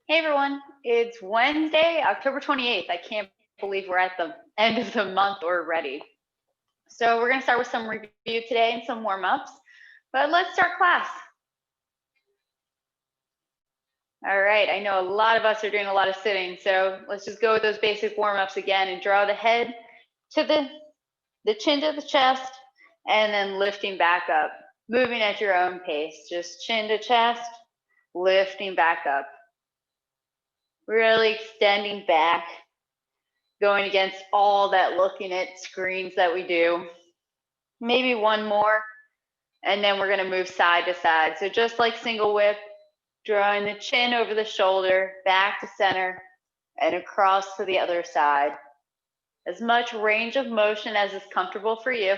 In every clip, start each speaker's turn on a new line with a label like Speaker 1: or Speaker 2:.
Speaker 1: Hey everyone, it's Wednesday, October 28th. I can't believe we're at the end of the month already. So we're going to start with some review today and some warm-ups, but let's start class. All right, I know a lot of us are doing a lot of sitting, so let's just go with those basic warm-ups again and draw the head to the chin to the chest and then lifting back up, moving at your own pace, just chin to chest, lifting back up. Really extending back, going against all that looking at screens that we do. Maybe one more, and then we're gonna move side to side. So just like single whip, drawing the chin over the shoulder, back to center, and across to the other side. As much range of motion as is comfortable for you.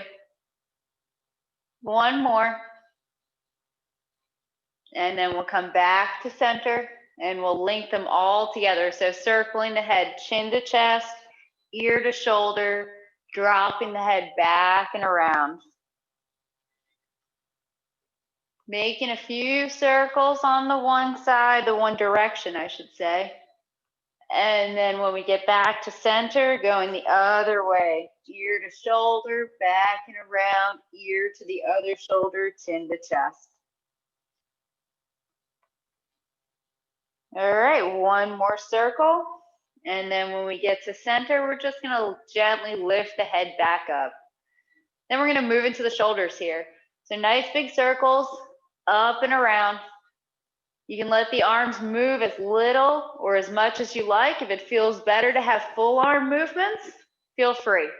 Speaker 1: One more. And then we'll come back to center, and we'll link them all together. So circling the head, chin to chest, ear to shoulder, dropping the head back and around. Making a few circles on the one side, the one direction, I should say. And then when we get back to center, going the other way, ear to shoulder, back and around, ear to the other shoulder, chin to chest. All right, one more circle. And then when we get to center, we're just gonna gently lift the head back up. Then we're gonna move into the shoulders here. So nice big circles, up and around. You can let the arms move as little or as much as you like. If it feels better to have full arm movements, feel free.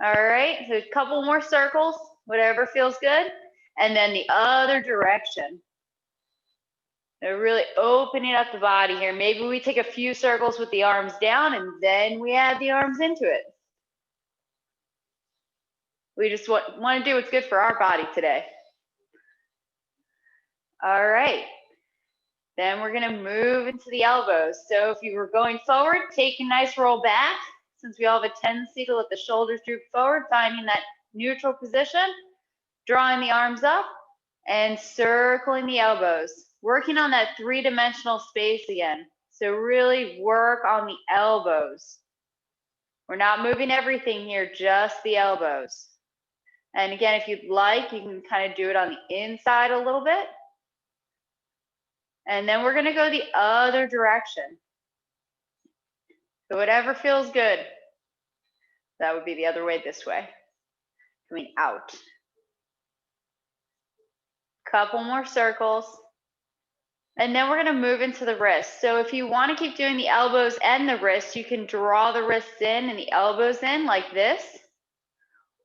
Speaker 1: All right, so a couple more circles, whatever feels good. And then the other direction. They're really opening up the body here. Maybe we take a few circles with the arms down and then we add the arms into it. We just want to do what's good for our body today. All right. Then we're going to move into the elbows. So if you were going forward, take a nice roll back. Since we all have a tendency to let the shoulders droop forward, finding that neutral position, drawing the arms up and circling the elbows. Working on that three-dimensional space again. So really work on the elbows. We're not moving everything here, just the elbows. And again, if you'd like, you can kind of do it on the inside a little bit. And then we're going to go the other direction. So whatever feels good. That would be the other way this way. Coming out. Couple more circles. And then we're going to move into the wrists. So if you want to keep doing the elbows and the wrists, you can draw the wrists in and the elbows in like this.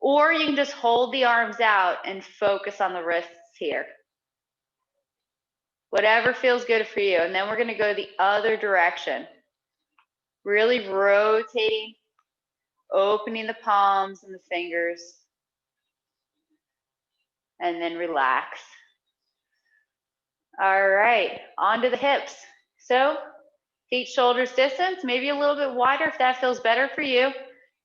Speaker 1: Or you can just hold the arms out and focus on the wrists here. Whatever feels good for you. And then we're going to go the other direction. Really rotating, opening the palms and the fingers. And then relax. All right, onto the hips. So feet shoulders distance, maybe a little bit wider if that feels better for you.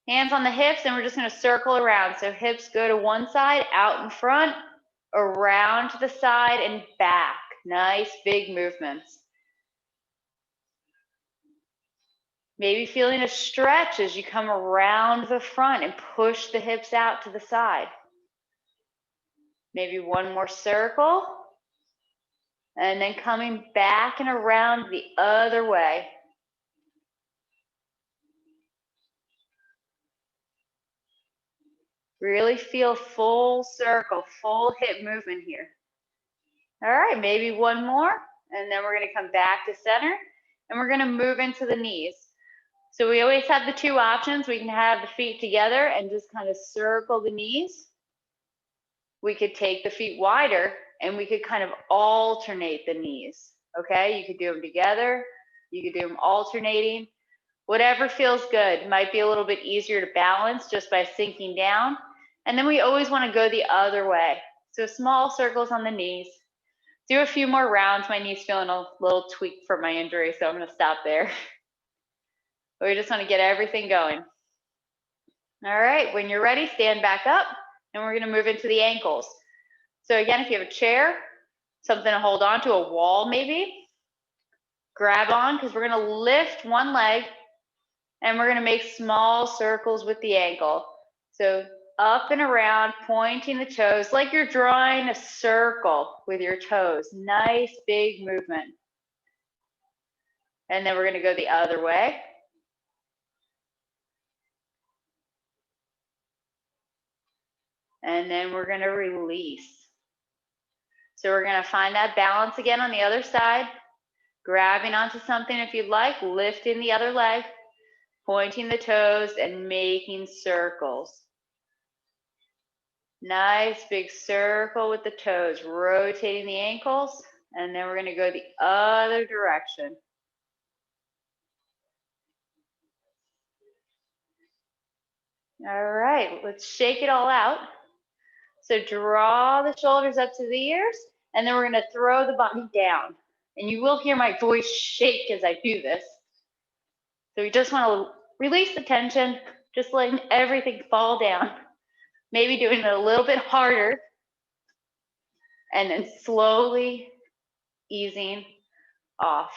Speaker 1: Hands on the hips, and we're just going to circle around. So hips go to one side, out in front, around to the side, and back. Nice big movements. Maybe feeling a stretch as you come around the front and push the hips out to the side. Maybe one more circle. And then coming back and around the other way. Really feel full circle, full hip movement here. All right, maybe one more, and then we're going to come back to center, and we're going to move into the knees. So we always have the two options. We can have the feet together and just kind of circle the knees. We could take the feet wider, and we could kind of alternate the knees, okay? You could do them together. You could do them alternating. Whatever feels good. It might be a little bit easier to balance just by sinking down. And then we always want to go the other way. So small circles on the knees. Do a few more rounds. My knee's feeling a little tweaked from my injury, so I'm going to stop there. But we just want to get everything going. All right, when you're ready, stand back up, and we're going to move into the ankles. So again, if you have a chair, something to hold on to, a wall maybe, Grab on because we're going to lift one leg and we're going to make small circles with the ankle. So up and around, pointing the toes like you're drawing a circle with your toes. Nice big movement. And then we're going to go the other way. And then we're going to release. So we're going to find that balance again on the other side. Grabbing onto something if you'd like, lifting the other leg, pointing the toes and making circles. Nice big circle with the toes, rotating the ankles, and then we're going to go the other direction. All right, let's shake it all out. So draw the shoulders up to the ears, and then we're going to throw the body down. And you will hear my voice shake as I do this. So we just want to release the tension, just letting everything fall down. Maybe doing it a little bit harder, and then slowly easing off.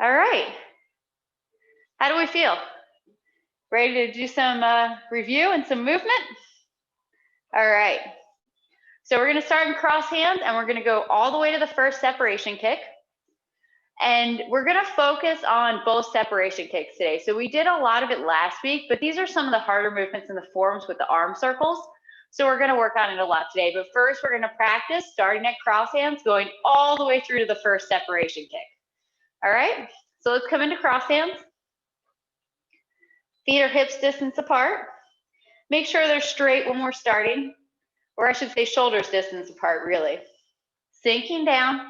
Speaker 1: All right. How do we feel? Ready to do some review and some movement? All right. So we're going to start in cross hands, and we're going to go all the way to the first separation kick. And we're going to focus on both separation kicks today. So we did a lot of it last week, but these are some of the harder movements in the forms with the arm circles. So we're going to work on it a lot today. But first, we're going to practice starting at cross hands, going all the way through to the first separation kick. All right, so let's come into cross hands. Feet are hips distance apart. Make sure they're straight when we're starting, or I should say shoulders distance apart, really. Sinking down,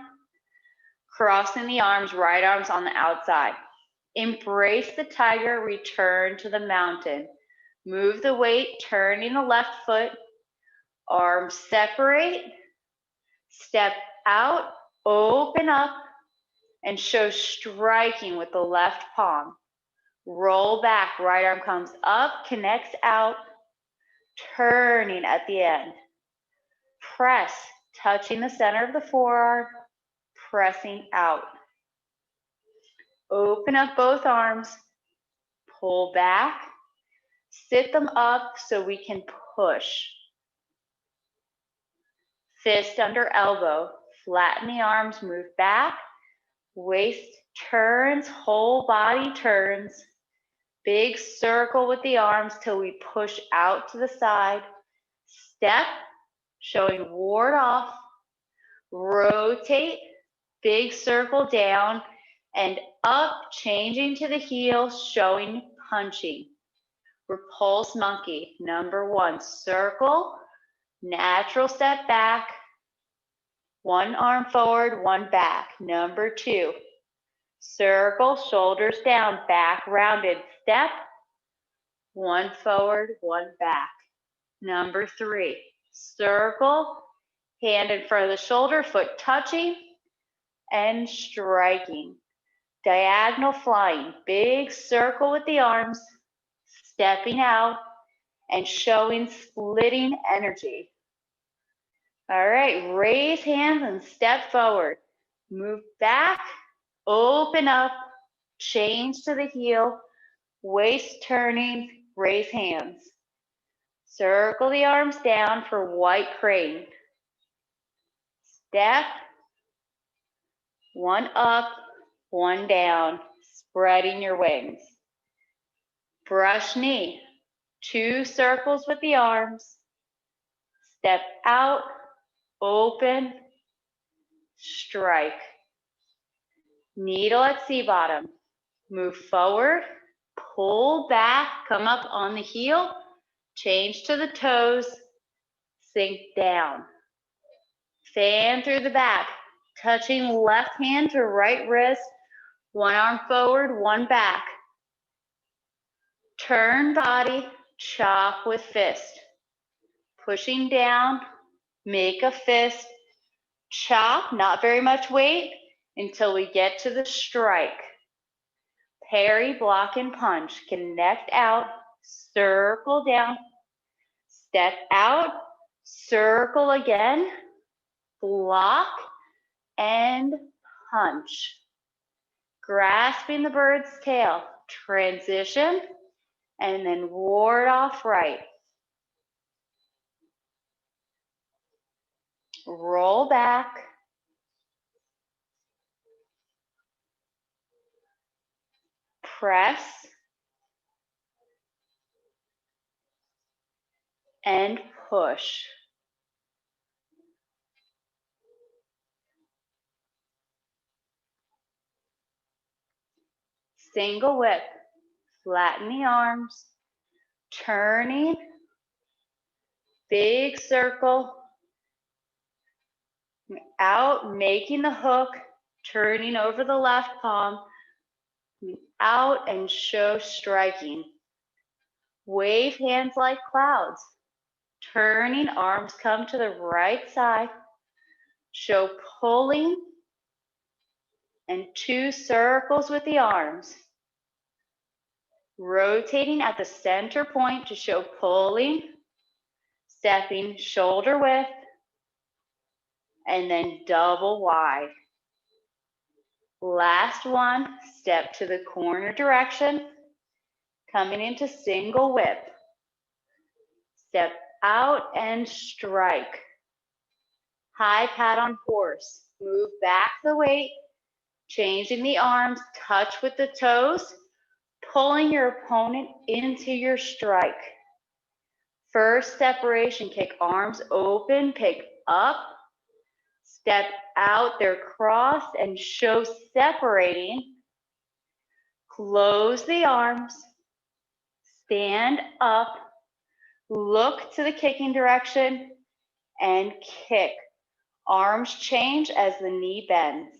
Speaker 1: crossing the arms, right arms on the outside. Embrace the tiger, return to the mountain. Move the weight, turning the left foot, arms separate, step out, open up, and show striking with the left palm. Roll back, right arm comes up, connects out, turning at the end. Press, touching the center of the forearm, pressing out. Open up both arms, pull back, sit them up so we can push. Fist under elbow, flatten the arms, move back, waist turns, whole body turns. Big circle with the arms till we push out to the side. Step, showing ward off. Rotate, big circle down and up, changing to the heel, showing punching. Repulse monkey, number one. Circle, natural step back. One arm forward, one back. Number two. Circle, shoulders down, back rounded. Step, one forward, one back. Number three. Circle, hand in front of the shoulder, foot touching and striking. Diagonal flying, big circle with the arms, stepping out and showing splitting energy. All right, raise hands and step forward. Move back, open up, change to the heel, waist turning, raise hands. Circle the arms down for white crane. Step, one up, one down, spreading your wings. Brush knee, two circles with the arms. Step out, open, strike. Needle at C-bottom. Move forward, pull back, come up on the heel, change to the toes, sink down. Fan through the back, touching left hand to right wrist, one arm forward, one back. Turn body, chop with fist. Pushing down, make a fist, chop, not very much weight, until we get to the strike. Parry, block, and punch. Connect out, circle down, step out, circle again, block, and punch. Grasping the bird's tail, transition, and then ward off right. Roll back. Press. And push. Single whip. Flatten the arms. Turning. Big circle. Out, making the hook. Turning over the left palm. Out and show striking. Wave hands like clouds. Turning, arms come to the right side. Show pulling. And 2 circles with the arms. Rotating at the center point to show pulling. Stepping shoulder width. And then double wide. Last one, step to the corner direction. Coming into single whip. Step out and strike. High pat on horse. Move back the weight. Changing the arms, touch with the toes. Pulling your opponent into your strike. First separation kick, arms open, pick up. Step out, they're crossed and show separating. Close the arms. Stand up. Look to the kicking direction and kick. Arms change as the knee bends.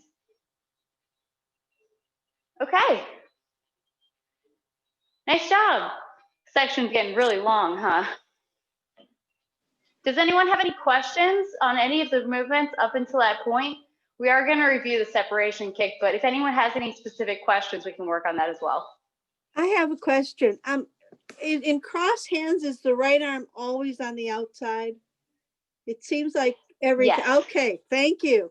Speaker 1: Okay. Nice job. Section's getting really long, huh? Does anyone have any questions on any of the movements up until that point? We are going to review the separation kick, but if anyone has any specific questions, we can work on that as well.
Speaker 2: I have a question. In cross hands, is the right arm always on the outside? It seems like every
Speaker 1: Yes.
Speaker 2: Okay, thank you.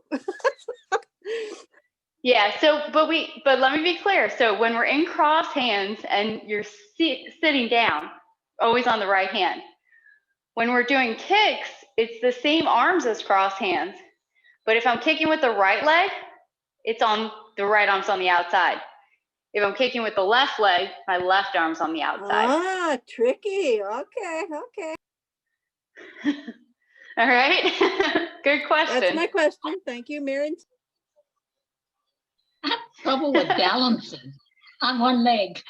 Speaker 1: Yeah, but let me be clear. So when we're in cross hands and you're sitting down, always on the right hand. When we're doing kicks, it's the same arms as cross hands. But if I'm kicking with the right leg, it's on the right arm's on the outside. If I'm kicking with the left leg, my left arm's on the outside.
Speaker 2: Ah, tricky. Okay.
Speaker 1: All right. Good question.
Speaker 2: That's my question. Thank you, Mary.
Speaker 3: I have trouble with balancing on one leg.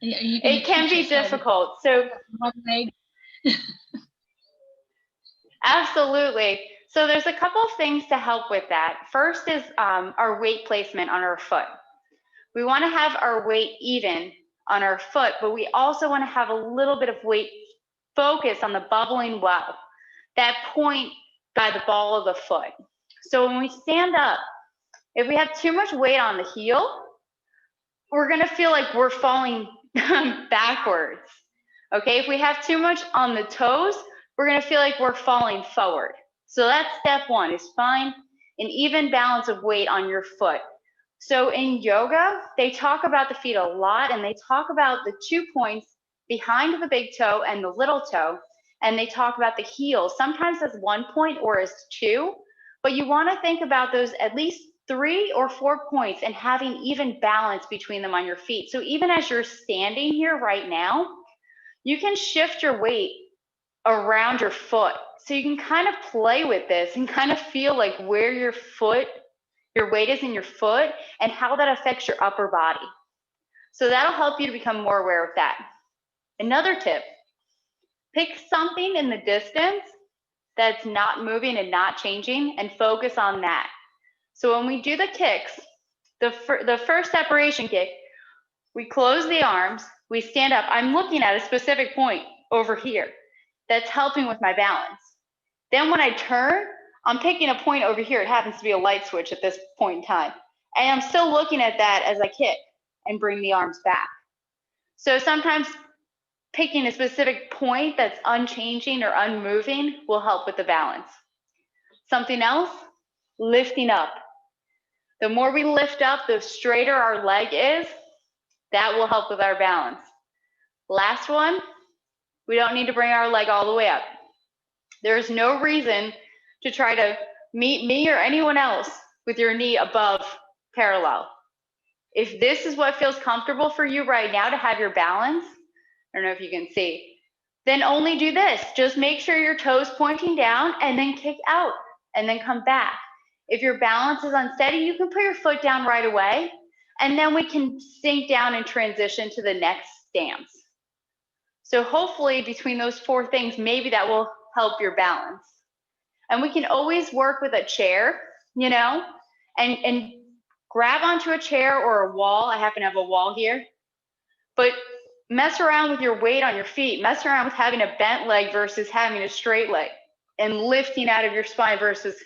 Speaker 1: It can be difficult. So
Speaker 3: one leg.
Speaker 1: Absolutely. So there's a couple of things to help with that. First is our weight placement on our foot. We want to have our weight even on our foot, but we also want to have a little bit of weight focus on the bubbling well, that point by the ball of the foot. So when we stand up, if we have too much weight on the heel, we're going to feel like we're falling backwards. Okay, if we have too much on the toes, we're going to feel like we're falling forward. So that's step one, is find an even balance of weight on your foot. So in yoga, they talk about the feet a lot, and they talk about the 2 points behind the big toe and the little toe, and they talk about the heel, sometimes as 1 point or as 2, but you want to think about those at least 3 or 4 points and having even balance between them on your feet. So even as you're standing here right now, you can shift your weight around your foot. So you can kind of play with this and kind of feel like where your weight is in your foot and how that affects your upper body. So that'll help you to become more aware of that. Another tip, pick something in the distance that's not moving and not changing and focus on that. So when we do the kicks, the first separation kick, we close the arms, we stand up. I'm looking at a specific point over here that's helping with my balance. Then when I turn, I'm picking a point over here. It happens to be a light switch at this point in time. And I'm still looking at that as I kick and bring the arms back. So sometimes picking a specific point that's unchanging or unmoving will help with the balance. Something else? lifting up. The more we lift up, the straighter our leg is. That will help with our balance. Last one, we don't need to bring our leg all the way up. There's no reason to try to meet me or anyone else with your knee above parallel. If this is what feels comfortable for you right now to have your balance, I don't know if you can see, then only do this. Just make sure your toes pointing down and then kick out and then come back. If your balance is unsteady, you can put your foot down right away, and then we can sink down and transition to the next stance. So hopefully between those 4 things, maybe that will help your balance. And we can always work with a chair, you know, and grab onto a chair or a wall. I happen to have a wall here, but mess around with your weight on your feet. Mess around with having a bent leg versus having a straight leg, and lifting out of your spine versus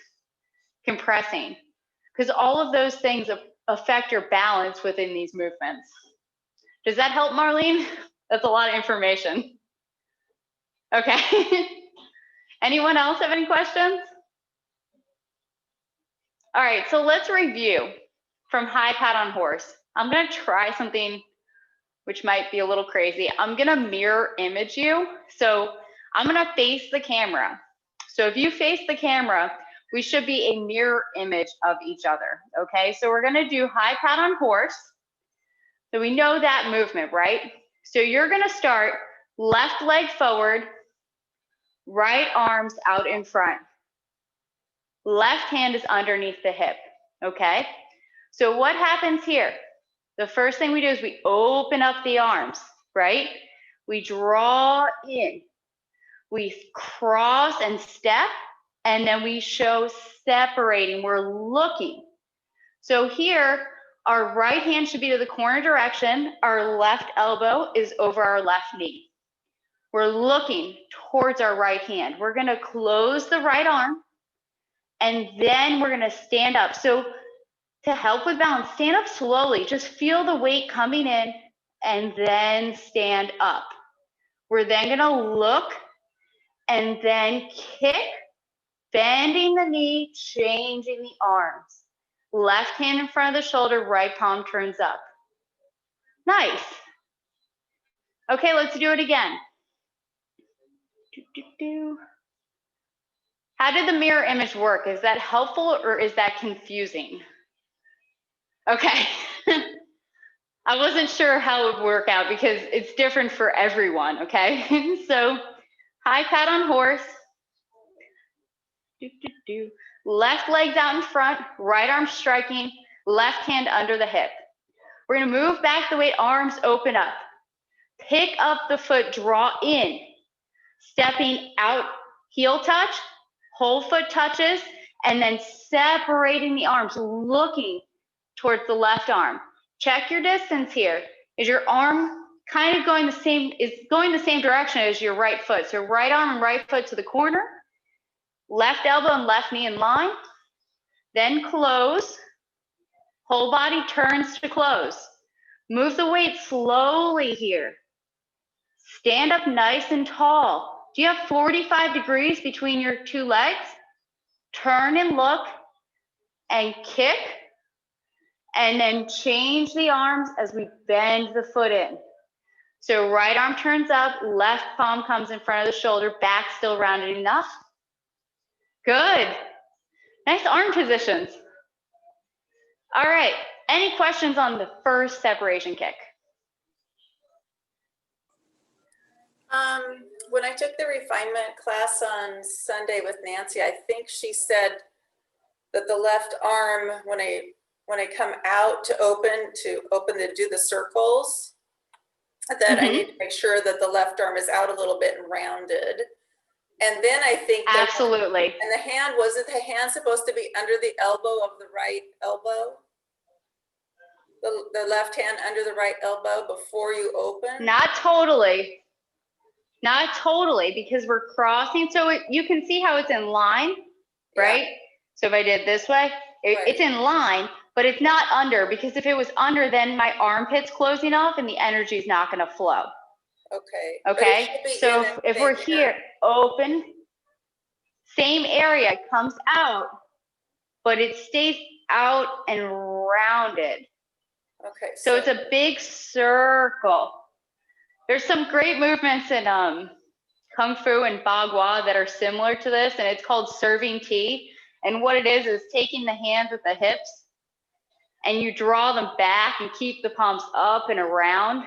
Speaker 1: compressing, because all of those things affect your balance within these movements. Does that help, Marlene? That's a lot of information. Okay. Anyone else have any questions? All right, so let's review from high pat on horse. I'm gonna try something which might be a little crazy. I'm gonna mirror image you. So I'm gonna face the camera. So if you face the camera, we should be a mirror image of each other, okay? So we're gonna do high pat on horse. So we know that movement, right? So you're gonna start left leg forward, right arms out in front. Left hand is underneath the hip, okay? So what happens here? The first thing we do is we open up the arms, right? We draw in. We cross and step, and then we show separating. We're looking. So here, our right hand should be to the corner direction. Our left elbow is over our left knee. We're looking towards our right hand. We're gonna close the right arm, and then we're gonna stand up. So to help with balance, stand up slowly. Just feel the weight coming in and then stand up. We're then gonna look and then kick, bending the knee, changing the arms. Left hand in front of the shoulder, right palm turns up. Nice. Okay, let's do it again. How did the mirror image work? Is that helpful or is that confusing? Okay. I wasn't sure how it would work out because it's different for everyone, okay? So high pat on horse. Left leg's out in front, right arm striking, left hand under the hip. We're gonna move back the weight, arms open up. Pick up the foot, draw in. Stepping out, heel touch, whole foot touches, and then separating the arms, looking towards the left arm. Check your distance here. Is your arm kind of going the same direction as your right foot? So right arm and right foot to the corner, left elbow and left knee in line, then close, whole body turns to close. Move the weight slowly here. Stand up nice and tall. Do you have 45 degrees between your 2 legs? Turn and look and kick, and then change the arms as we bend the foot in. So right arm turns up, left palm comes in front of the shoulder, back still rounded enough. Good. Nice arm positions. All right, any questions on the first separation kick?
Speaker 4: When I took the refinement class on Sunday with Nancy, I think she said that the left arm, when I come out to do the circles, that I need to make sure that the left arm is out a little bit and rounded. And then I think that,
Speaker 1: absolutely.
Speaker 4: And the hand, wasn't the hand supposed to be under the elbow of the right elbow? The left hand under the right elbow before you open?
Speaker 1: Not totally. Not totally, because we're crossing. So you can see how it's in line, right? Yeah. So if I did this way, it's in line, but it's not under, because if it was under, then my armpit's closing off and the energy is not going to flow.
Speaker 4: Okay.
Speaker 1: Okay. So if we're here, open, same area, comes out, but it stays out and rounded.
Speaker 4: Okay.
Speaker 1: So it's a big circle. There's some great movements in Kung Fu and Bagua that are similar to this, and it's called serving tea. And what it is taking the hands at the hips, and you draw them back and keep the palms up and around,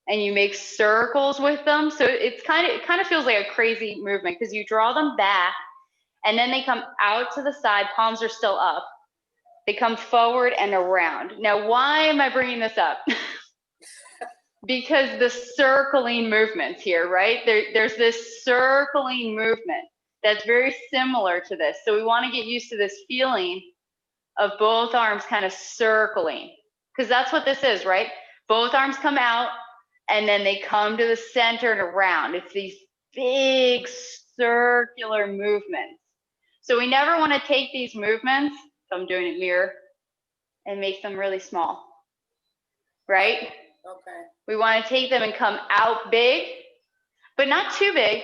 Speaker 1: and you make circles with them. So it kind of feels like a crazy movement because you draw them back, and then they come out to the side. Palms are still up. They come forward and around. Now, why am I bringing this up? Because the circling movements here, right? There's this circling movement that's very similar to this. So we want to get used to this feeling of both arms kind of circling, because that's what this is, right? Both arms come out and then they come to the center and around. It's these big circular movements. So we never want to take these movements, if I'm doing it mirror, and make them really small, right?
Speaker 4: Okay.
Speaker 1: We want to take them and come out big, but not too big.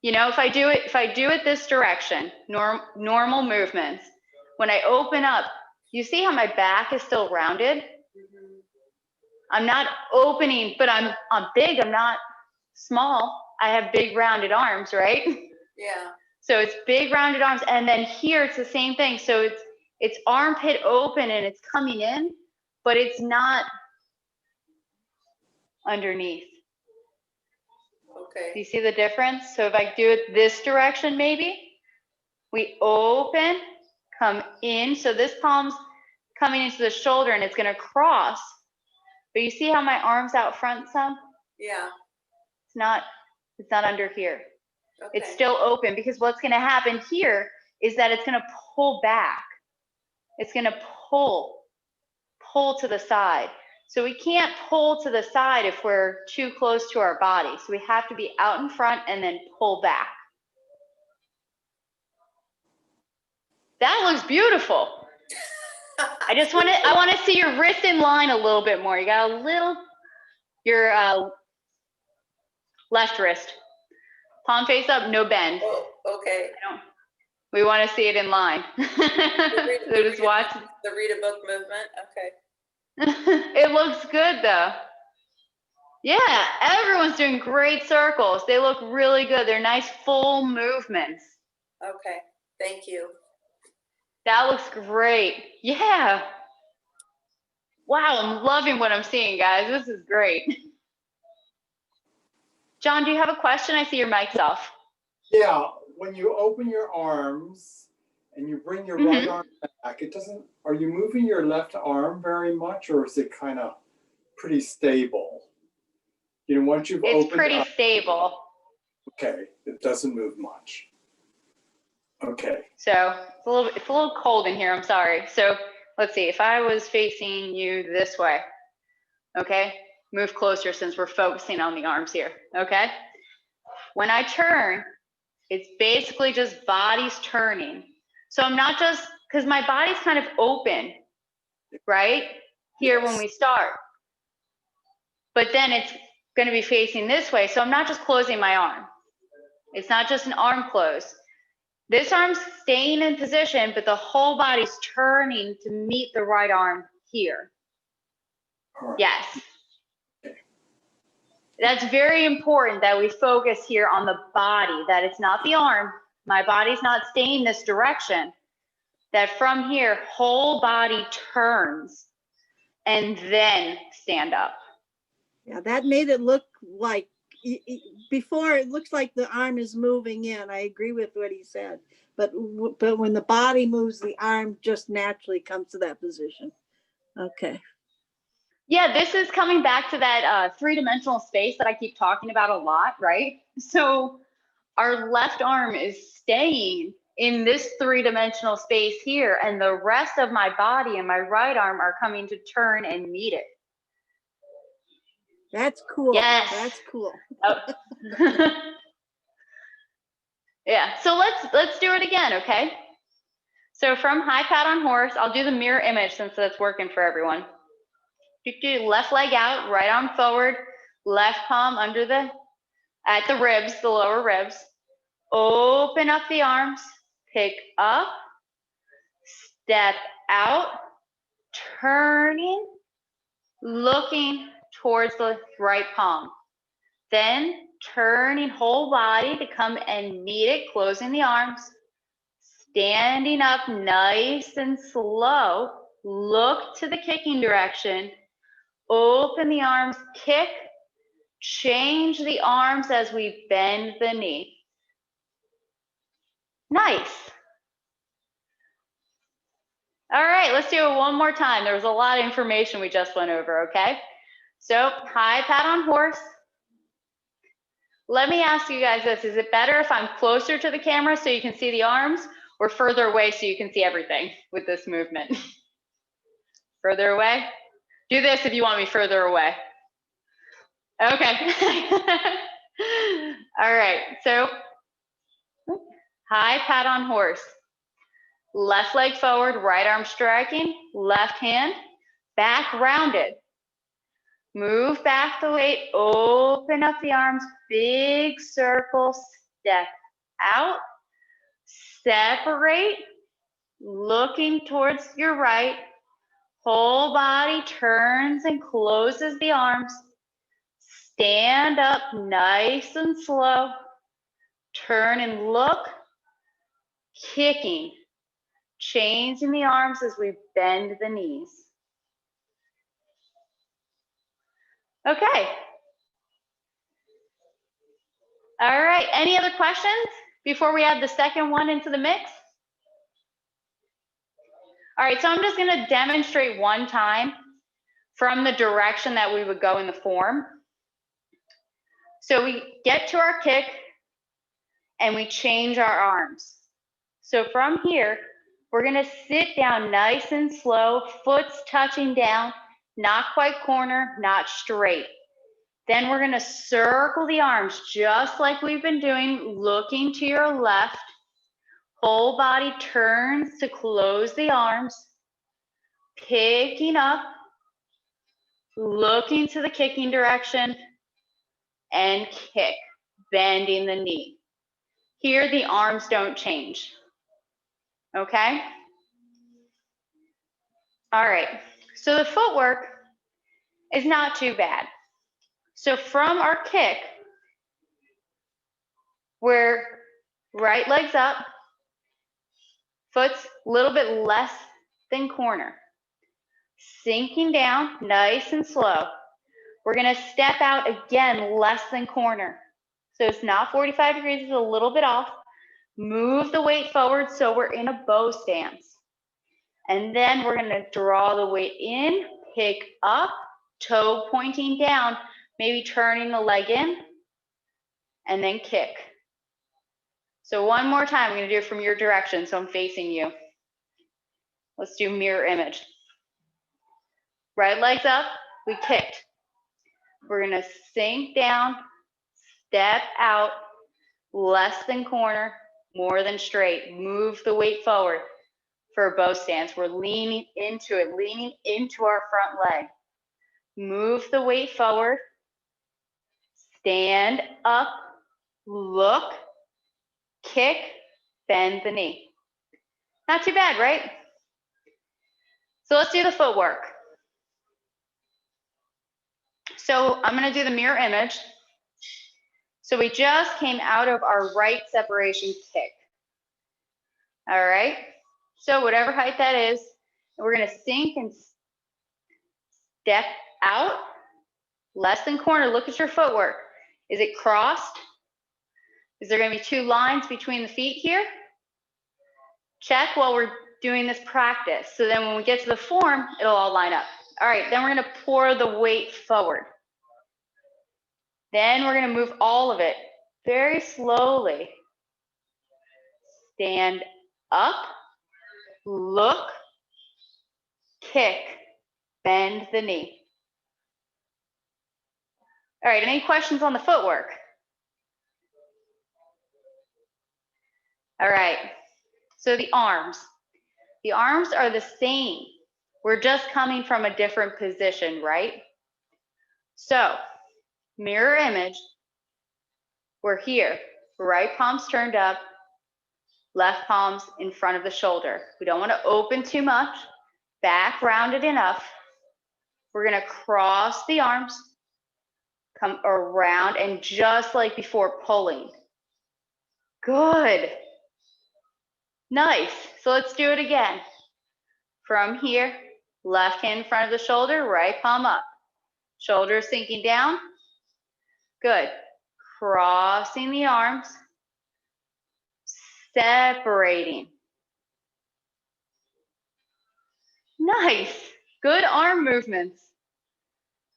Speaker 1: You know, if I do it this direction, normal movements, when I open up, you see how my back is still rounded?
Speaker 4: Mm-hmm.
Speaker 1: I'm not opening, but I'm big, I'm not small. I have big rounded arms, right?
Speaker 4: Yeah.
Speaker 1: So it's big rounded arms, and then here it's the same thing. So it's armpit open and it's coming in, but it's not underneath.
Speaker 4: Okay.
Speaker 1: Do you see the difference? So if I do it this direction, maybe we open, come in. So this palm's coming into the shoulder and it's going to cross. But you see how my arm's out front some?
Speaker 4: Yeah.
Speaker 1: It's not under here.
Speaker 4: Okay.
Speaker 1: It's still open, because what's going to happen here is that it's going to pull back. It's going to pull to the side. So we can't pull to the side if we're too close to our body. So we have to be out in front and then pull back. That looks beautiful. I want to see your wrist in line a little bit more. You got a little, your left wrist. Palm face up, no bend.
Speaker 4: Oh, okay.
Speaker 1: We want to see it in line. So just watch.
Speaker 4: The read a book movement. Okay.
Speaker 1: It looks good though. Yeah, everyone's doing great circles. They look really good. They're nice full movements.
Speaker 4: Okay. Thank you.
Speaker 1: That looks great. Yeah. Wow, I'm loving what I'm seeing, guys. This is great. John, do you have a question? I see your mic's off.
Speaker 5: Yeah, when you open your arms and you bring your right arm back, are you moving your left arm very much, or is it kind of pretty stable? You know, once you've opened
Speaker 1: It's pretty stable.
Speaker 5: Okay, it doesn't move much. Okay.
Speaker 1: So it's a little cold in here, I'm sorry. So let's see, if I was facing you this way, okay? Move closer since we're focusing on the arms here, okay? When I turn, it's basically just bodies turning. So I'm not just, because my body's kind of open, right? Here when we start. But then it's going to be facing this way. So I'm not just closing my arm. It's not just an arm close. This arm's staying in position, but the whole body's turning to meet the right arm here.
Speaker 5: Right.
Speaker 1: Yes. That's very important that we focus here on the body, that it's not the arm. My body's not staying this direction. That from here, whole body turns and then stand up.
Speaker 2: Yeah, that made it look like, before it looks like the arm is moving in. I agree with what he said. But when the body moves, the arm just naturally comes to that position. Okay.
Speaker 1: Yeah, this is coming back to that three-dimensional space that I keep talking about a lot, right? So our left arm is staying in this three-dimensional space here, and the rest of my body and my right arm are coming to turn and meet it.
Speaker 2: That's cool.
Speaker 1: Yes.
Speaker 2: That's cool.
Speaker 1: Oh. Yeah, so let's do it again, okay? So from high pat on horse, I'll do the mirror image since that's working for everyone. Left leg out, right arm forward, left palm under at the ribs, the lower ribs. Open up the arms, pick up, step out, turning, looking towards the right palm. Then turning whole body to come and meet it, closing the arms, standing up nice and slow, look to the kicking direction, open the arms, kick, change the arms as we bend the knee. Nice. All right, let's do it one more time. There was a lot of information we just went over, okay? So high pat on horse. Let me ask you guys this. Is it better if I'm closer to the camera so you can see the arms, or further away so you can see everything with this movement? Further away? Do this if you want me further away. Okay. All right, so high pat on horse. Left leg forward, right arm striking, left hand, back rounded. Move back the weight, open up the arms, big circle, step out, separate, looking towards your right, whole body turns and closes the arms, stand up nice and slow, turn and look, kicking, changing the arms as we bend the knees. Okay. All right, any other questions before we add the second one into the mix? All right, so I'm just gonna demonstrate one time from the direction that we would go in the form. So we get to our kick and we change our arms. So from here, we're gonna sit down nice and slow, foot's touching down, not quite corner, not straight. Then we're gonna circle the arms just like we've been doing, looking to your left. Whole body turns to close the arms, picking up, looking to the kicking direction, and kick, bending the knee. Here, the arms don't change, okay? All right, so the footwork is not too bad. So from our kick, we're right leg's up, foot's a little bit less than corner. Sinking down, nice and slow. We're gonna step out again, less than corner. So it's not 45 degrees, it's a little bit off. Move the weight forward so we're in a bow stance. And then we're gonna draw the weight in, pick up, toe pointing down, maybe turning the leg in, and then kick. So one more time, I'm gonna do it from your direction, so I'm facing you. Let's do mirror image. Right leg's up, we kicked. We're gonna sink down, step out, less than corner, more than straight. Move the weight forward for a bow stance. We're leaning into it, leaning into our front leg. Move the weight forward, stand up, look, kick, bend the knee. Not too bad, right? So let's do the footwork. So I'm gonna do the mirror image. So we just came out of our right separation kick. All right, so whatever height that is, we're gonna sink and step out, less than corner. Look at your footwork. Is it crossed? Is there gonna be two lines between the feet here? Check while we're doing this practice. So then when we get to the form, it'll all line up. All right, then we're gonna pour the weight forward. Then we're gonna move all of it very slowly. Stand up, look, kick, bend the knee. All right, any questions on the footwork? All right, so the arms. The arms are the same. We're just coming from a different position, right? So, mirror image, we're here, right palm's turned up, Left palms in front of the shoulder. We don't want to open too much. Back rounded enough. We're going to cross the arms, come around, and just like before, pulling. Good. Nice. So let's do it again. From here, left hand in front of the shoulder, right palm up. Shoulder sinking down. Good. Crossing the arms. Separating. Nice. Good arm movements.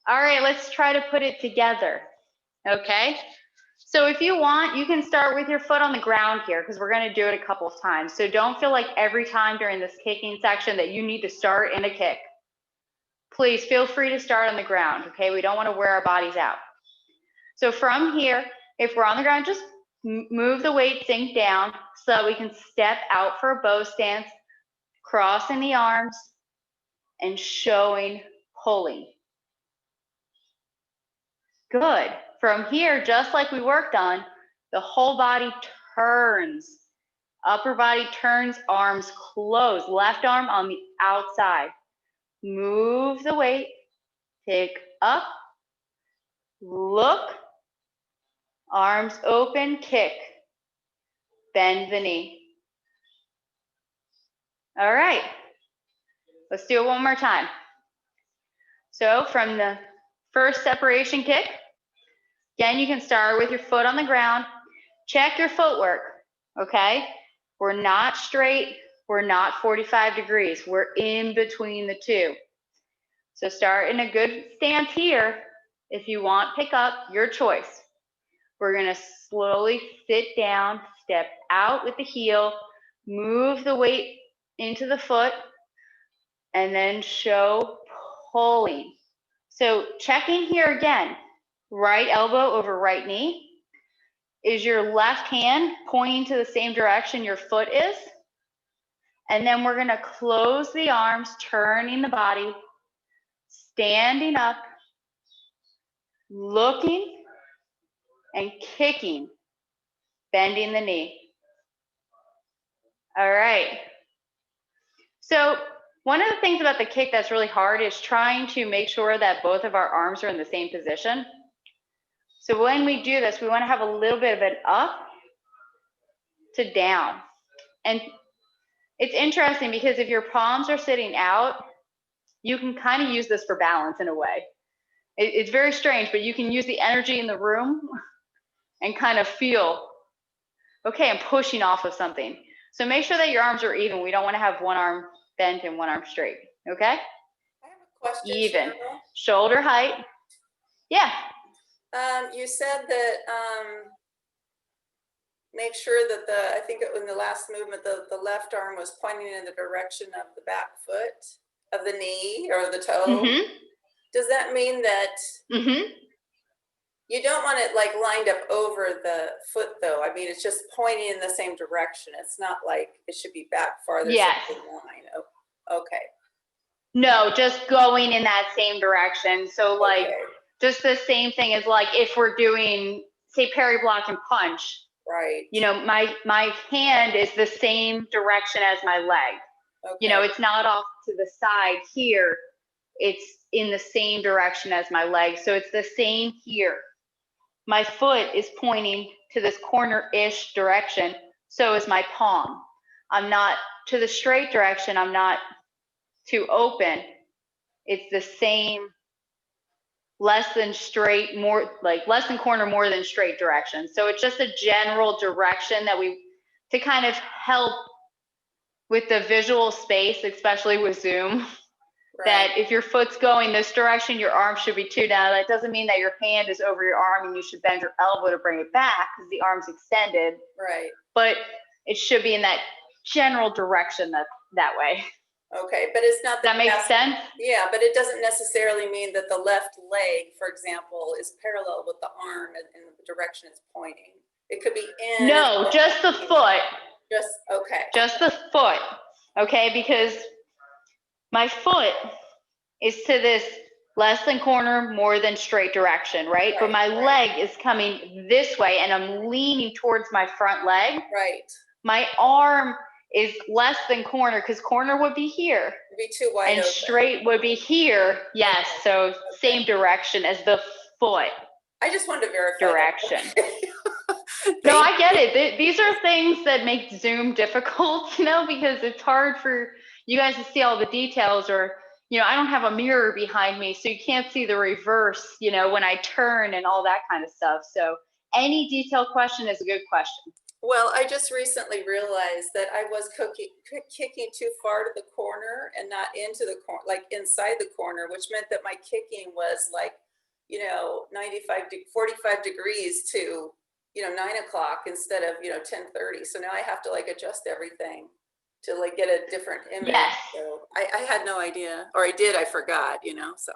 Speaker 1: All right, let's try to put it together. Okay? So if you want, you can start with your foot on the ground here because we're going to do it a couple of times. So don't feel like every time during this kicking section that you need to start in a kick. Please feel free to start on the ground, okay? We don't want to wear our bodies out. So from here, if we're on the ground, just move the weight, sink down so that we can step out for a bow stance, crossing the arms and showing pulling. Good. From here, just like we worked on, the whole body turns. Upper body turns, arms close. Left arm on the outside. Move the weight, pick up, look, arms open, kick, bend the knee. All right, let's do it one more time. So from the first separation kick, again, you can start with your foot on the ground. Check your footwork, okay? We're not straight, we're not 45 degrees. We're in between the two. So start in a good stance here. If you want, pick up, your choice. We're gonna slowly sit down, step out with the heel, move the weight into the foot, and then show pulling. So checking here again, right elbow over right knee. Is your left hand pointing to the same direction your foot is? And then we're gonna close the arms, turning the body, standing up, looking and kicking, bending the knee. All right. So one of the things about the kick that's really hard is trying to make sure that both of our arms are in the same position. So when we do this, we want to have a little bit of an up to down. And it's interesting because if your palms are sitting out, you can kind of use this for balance in a way. It's very strange, but you can use the energy in the room and kind of feel, okay, I'm pushing off of something. So make sure that your arms are even. We don't want to have one arm bent and one arm straight, okay?
Speaker 4: I have a question,
Speaker 1: Even.
Speaker 4: Cheryl.
Speaker 1: Shoulder height. Yeah.
Speaker 4: You said that make sure that I think in the last movement, the left arm was pointing in the direction of the back foot, of the knee or the toe.
Speaker 1: Mm-hmm.
Speaker 4: Does that mean that
Speaker 1: Mm-hmm.
Speaker 4: you don't want it like lined up over the foot though? I mean, it's just pointing in the same direction. It's not like it should be back farther.
Speaker 1: Yes.
Speaker 4: Line. Oh, okay.
Speaker 1: No, just going in that same direction. So like,
Speaker 4: Okay.
Speaker 1: just the same thing as like if we're doing, say, parry, block, and punch.
Speaker 4: Right.
Speaker 1: You know, my hand is the same direction as my leg.
Speaker 4: Okay.
Speaker 1: You know, it's not off to the side here. It's in the same direction as my leg. So it's the same here. My foot is pointing to this corner-ish direction. So is my palm. I'm not to the straight direction. I'm not too open. It's the same, less than straight, more like less than corner, more than straight direction. So it's just a general direction that to kind of help with the visual space, especially with Zoom,
Speaker 4: Right.
Speaker 1: that if your foot's going this direction, your arm should be too. Now, that doesn't mean that your hand is over your arm and you should bend your elbow to bring it back because the arm's extended.
Speaker 4: Right.
Speaker 1: But it should be in that general direction that way.
Speaker 4: Okay, but it's not.
Speaker 1: Does that make sense?
Speaker 4: Yeah, but it doesn't necessarily mean that the left leg, for example, is parallel with the arm in the direction it's pointing. It could be in.
Speaker 1: No, just the foot.
Speaker 4: Just, okay.
Speaker 1: Just the foot, okay? Because my foot is to this less than corner, more than straight direction, right? But my leg is coming this way and I'm leaning towards my front leg.
Speaker 4: Right.
Speaker 1: my arm is less than corner, because corner would be here.
Speaker 4: It'd be too wide
Speaker 1: And
Speaker 4: open.
Speaker 1: straight would be here. Yes, so same direction as the foot
Speaker 4: I just wanted to verify.
Speaker 1: direction.
Speaker 4: That.
Speaker 1: No, I get it. These are things that make Zoom difficult, you know, because it's hard for you guys to see all the details, or, you know, I don't have a mirror behind me, so you can't see the reverse, you know, when I turn and all that kind of stuff. So any detailed question is a good question.
Speaker 4: Well, I just recently realized that I was kicking too far to the corner and not into the corner, like inside the corner, which meant that my kicking was like, you know, 45 degrees to, you know, 9 o'clock instead of, you know, 10:30. So now I have to like adjust everything to like get a different image.
Speaker 1: Yes.
Speaker 4: So I had no idea, or I did, I forgot, you know, so.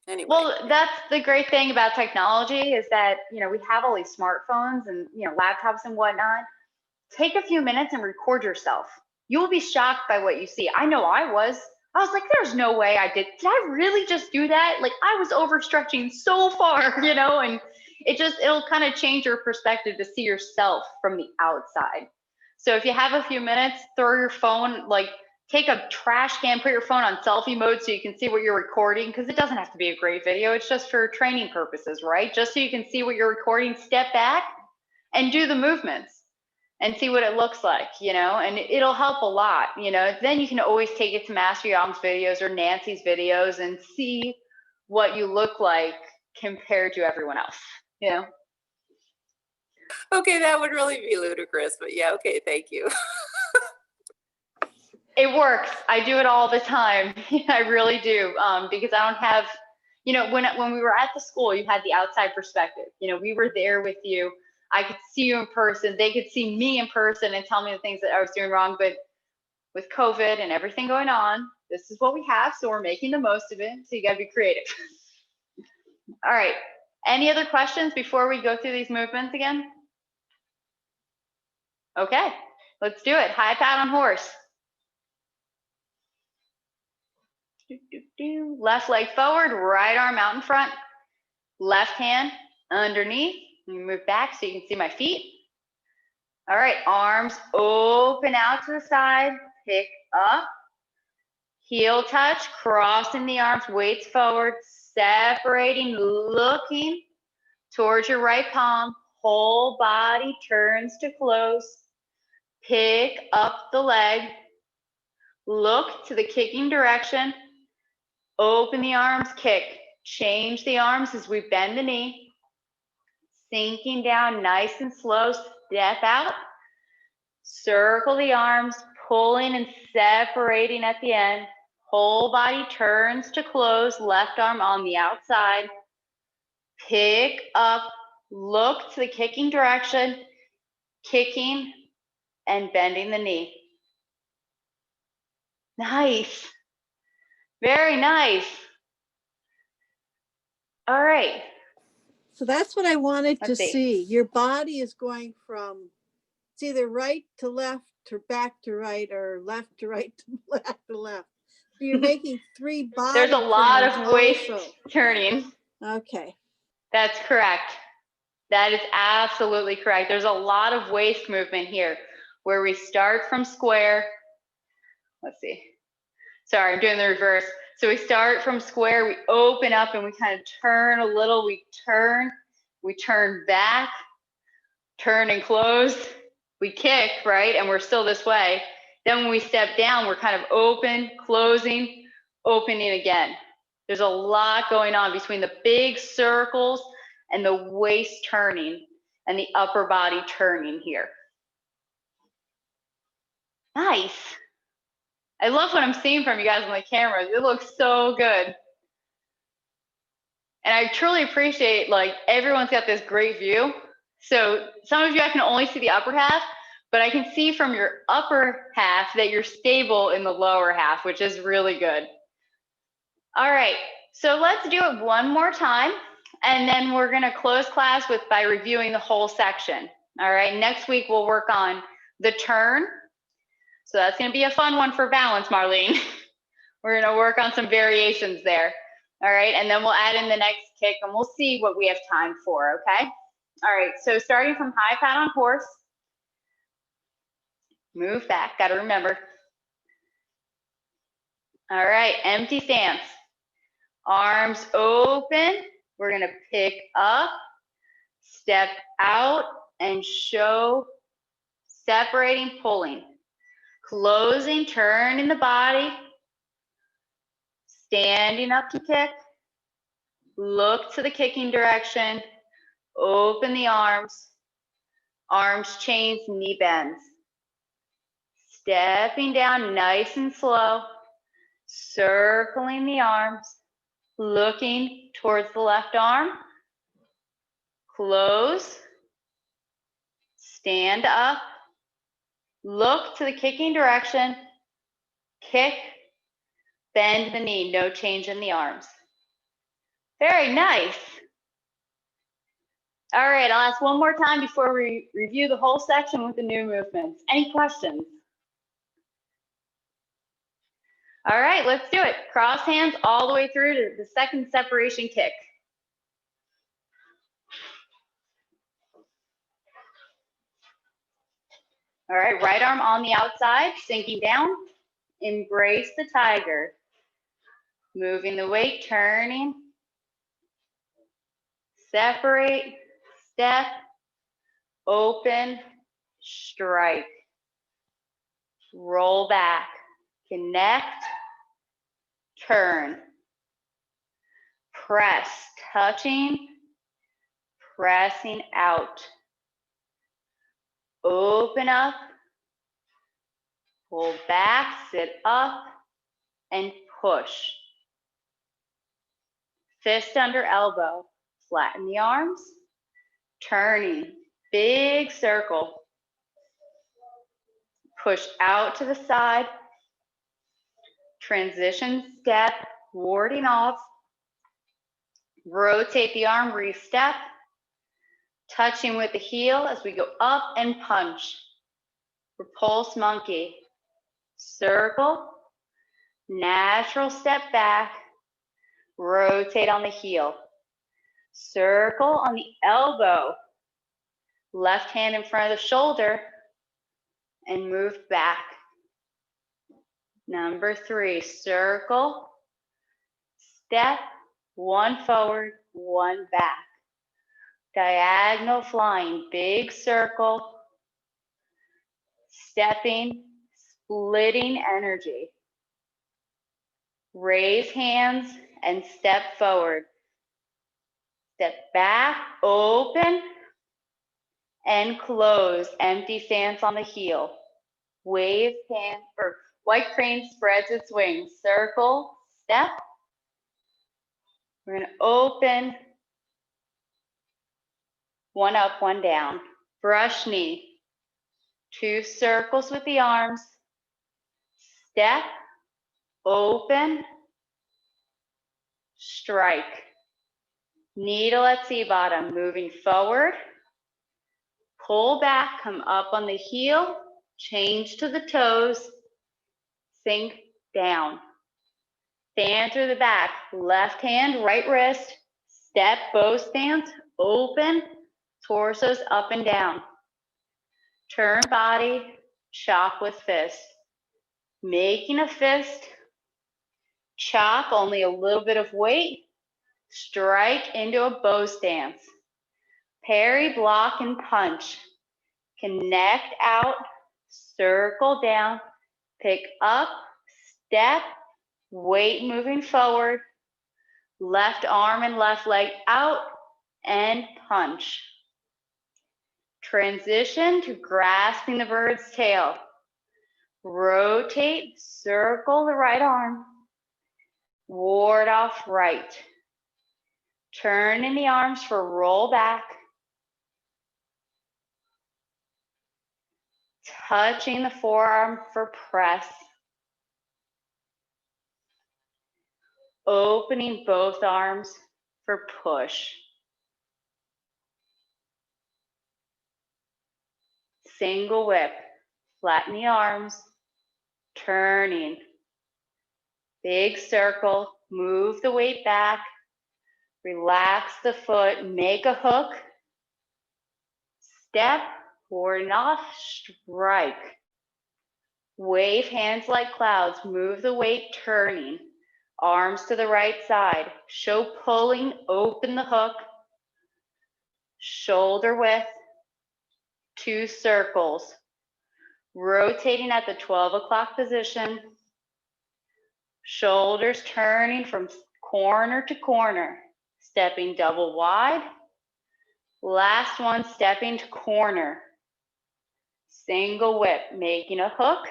Speaker 4: Anyway.
Speaker 1: Well, that's the great thing about technology, is that, you know, we have all these smartphones and, you know, laptops and whatnot. Take a few minutes and record yourself. You will be shocked by what you see. I know I was like, there's no way I did I really just do that? Like, I was overstretching so far, you know, and it'll kind of change your perspective to see yourself from the outside. So if you have a few minutes, throw your phone, like, take a trash can, put your phone on selfie mode so you can see what you're recording, because it doesn't have to be a great video. It's just for training purposes, right? Just so you can see what you're recording, step back and do the movements and see what it looks like, you know, and it'll help a lot, you know. Then you can always take it to Master Yong's videos or Nancy's videos and see what you look like compared to everyone else, you know.
Speaker 4: Okay, that would really be ludicrous, but yeah, okay, thank you.
Speaker 1: It works. I do it all the time. I really do, because I don't have, you know, when we were at the school, you had the outside perspective. You know, we were there with you. I could see you in person. They could see me in person and tell me the things that I was doing wrong. But with COVID and everything going on, this is what we have. So we're making the most of it. So you got to be creative. All right. Any other questions before we go through these movements again? Okay, let's do it. High pat on horse. Left leg forward, right arm out in front, left hand underneath. You move back so you can see my feet. All right, arms open out to the side, pick up, heel touch, crossing the arms, weights forward, separating, looking towards your right palm, whole body turns to close, pick up the leg, look to the kicking direction, open the arms, kick, change the arms as we bend the knee, sinking down nice and slow, step out, circle the arms, pulling and separating at the end, whole body turns to close, left arm on the outside, pick up, look to the kicking direction, kicking and bending the knee. Nice, very nice. All right.
Speaker 2: So that's what I wanted to
Speaker 1: Let's see.
Speaker 2: see. Your body is going from, it's either right to left or back to right or left to right to left to left. So you're making 3 body
Speaker 1: There's a lot of
Speaker 2: turns
Speaker 1: waist
Speaker 2: also.
Speaker 1: turning.
Speaker 2: Okay.
Speaker 1: That's correct. That is absolutely correct. There's a lot of waist movement here where we start from square. Let's see. Sorry, I'm doing the reverse. So we start from square, we open up and we kind of turn a little, we turn back, turn and close, we kick, right? And we're still this way. Then when we step down, we're kind of open, closing, opening again. There's a lot going on between the big circles and the waist turning and the upper body turning here. Nice. I love what I'm seeing from you guys on the cameras. It looks so good. And I truly appreciate, like, everyone's got this great view. So some of you, I can only see the upper half, but I can see from your upper half that you're stable in the lower half, which is really good. All right, so let's do it one more time. And then we're gonna close class by reviewing the whole section. All right, next week we'll work on the turn. So that's gonna be a fun one for balance, Marlene. We're gonna work on some variations there. All right, and then we'll add in the next kick and we'll see what we have time for, okay? All right, so starting from high pat on horse, Move back, gotta remember. All right, empty stance. Arms open. We're gonna pick up, step out, and show separating, pulling. Closing, turning the body. Standing up to kick. Look to the kicking direction. Open the arms. Arms chains, knee bends. Stepping down nice and slow. Circling the arms. Looking towards the left arm. Close. Stand up. Look to the kicking direction. Kick. Bend the knee. No change in the arms. Very nice. All right, I'll ask one more time before we review the whole section with the new movements. Any questions? All right, let's do it. Cross hands all the way through to the second separation kick. All right, right arm on the outside, sinking down. Embrace the tiger. Moving the weight, turning. Separate, step, open, strike. Roll back, connect, turn. Press, touching, pressing out. Open up, pull back, sit up, and push. Fist under elbow, flatten the arms, turning, big circle. Push out to the side, transition step, warding off. Rotate the arm, re-step, touching with the heel as we go up and punch. Repulse monkey. Circle, natural step back, rotate on the heel. Circle on the elbow, left hand in front of the shoulder, and move back. Number 3, circle, step, one forward, one back. Diagonal flying, big circle, stepping, splitting energy. Raise hands and step forward. Step back, open, and close. Empty stance on the heel. Wave hand, or white crane spreads its wings. Circle, step. We're gonna open, one up, one down. Brush knee. 2 circles with the arms. Step, open, strike. Needle at C-bottom, moving forward. Pull back, come up on the heel, change to the toes, sink down. Fan through the back, left hand, right wrist, step, bow stance, open, torsos up and down. Turn body, chop with fist. Making a fist, chop, only a little bit of weight, strike into a bow stance. Parry, block, and punch. Connect out, circle down, pick up, step, weight moving forward, left arm and left leg out, and punch. Transition to grasping the bird's tail. Rotate, circle the right arm, ward off right. Turn in the arms for roll back. Touching the forearm for press. Opening both arms for push. Single whip. Flatten the arms. Turning. Big circle. Move the weight back. Relax the foot. Make a hook. Step. Warding off. Strike. Wave hands like clouds. Move the weight, turning. Arms to the right side. Show pulling. Open the hook. Shoulder width. 2 circles. Rotating at the 12 o'clock position. Shoulders turning from corner to corner. Stepping double wide. Last one, stepping to corner. Single whip, making a hook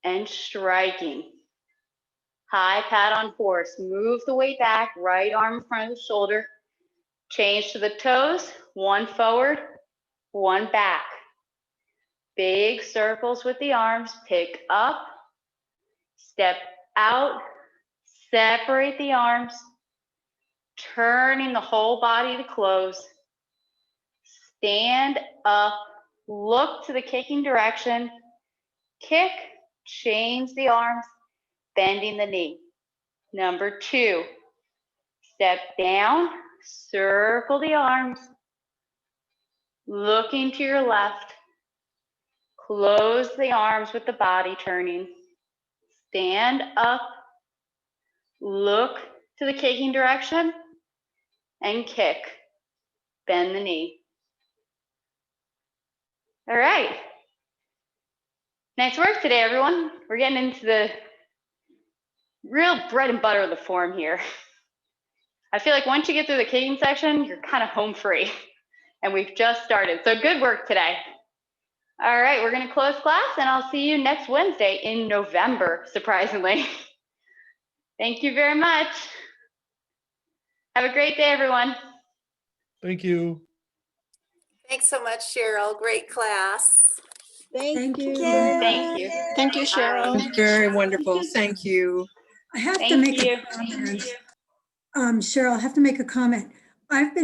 Speaker 1: and striking. High pat on horse. Move the weight back, right arm in front of the shoulder. Change to the toes, 1 forward, 1 back. Big circles with the arms. Pick up, step out, separate the arms, turning the whole body to close. Stand up, look to the kicking direction, kick, change the arms, bending the knee. Number 2, step down, circle the arms, looking to your left, close the arms with the body turning. Stand up, look to the kicking direction, and kick. Bend the knee. All right. Nice work today, everyone. We're getting into the real bread and butter of the form here. I feel like once you get through the kicking section, you're kind of home free. And we've just started. So good work today. All right, we're going to close class, and I'll see you next Wednesday in November, surprisingly. Thank you very much. Have a great day, everyone.
Speaker 6: Thank you.
Speaker 4: Thanks so much, Cheryl. Great class.
Speaker 2: Thank you.
Speaker 1: Thank you.
Speaker 7: Thank you, Cheryl.
Speaker 8: Very wonderful. Thank you.
Speaker 9: I have to
Speaker 1: Thank
Speaker 9: make
Speaker 1: you.
Speaker 9: a comment. Cheryl, I have to make a comment. I've been